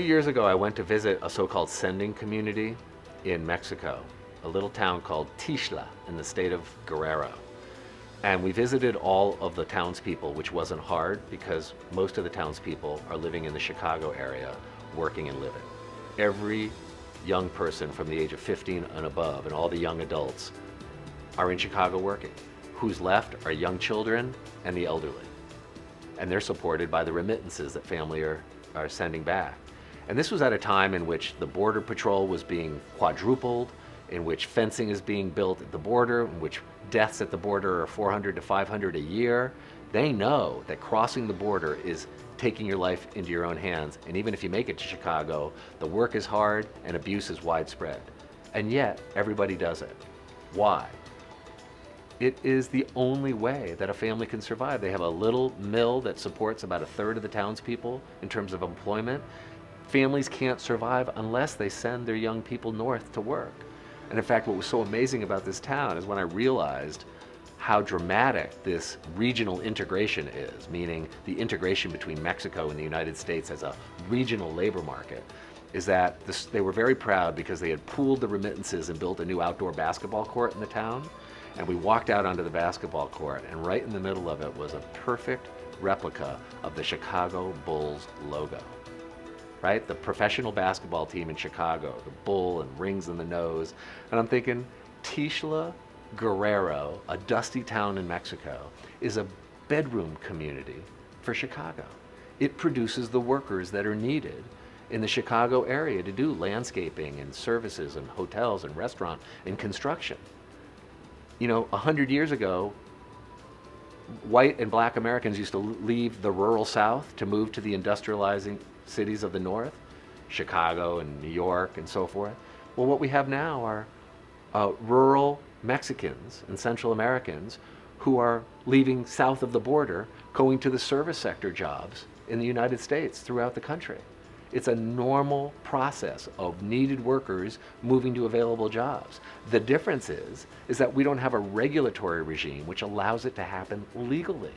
years ago, I went to visit a so-called sending community in Mexico, a little town called Tixla in the state of Guerrero. And we visited all of the townspeople, which wasn't hard because most of the townspeople are living in the Chicago area, working and living. Every young person from the age of 15 and above, and all the young adults, are in Chicago working. Who's left are young children and the elderly. And they're supported by the remittances that family are sending back. And this was at a time in which the Border Patrol was being quadrupled, in which fencing is being built at the border, in which deaths at the border are 400 to 500 a year. They know that crossing the border is taking your life into your own hands. And even if you make it to Chicago, the work is hard and abuse is widespread. And yet, everybody does it. Why? It is the only way that a family can survive. They have a little mill that supports about a third of the townspeople in terms of employment. Families can't survive unless they send their young people north to work. And in fact, what was so amazing about this town is when I realized how dramatic this regional integration is, meaning the integration between Mexico and the United States as a regional labor market, is that they were very proud because they had pooled the remittances and built a new outdoor basketball court in the town. And we walked out onto the basketball court, and right in the middle of it was a perfect replica of the Chicago Bulls logo. Right? The professional basketball team in Chicago, the bull and rings in the nose. And I'm thinking, Tixla Guerrero, a dusty town in Mexico, is a bedroom community for Chicago. It produces the workers that are needed in the Chicago area to do landscaping and services and hotels and restaurant and construction. You know, 100 years ago, white and black Americans used to leave the rural South to move to the industrializing cities of the North, Chicago and New York and so forth. Well, what we have now are rural Mexicans and Central Americans who are leaving south of the border, going to the service sector jobs in the United States throughout the country. It's a normal process of needed workers moving to available jobs. The difference is that we don't have a regulatory regime which allows it to happen legally.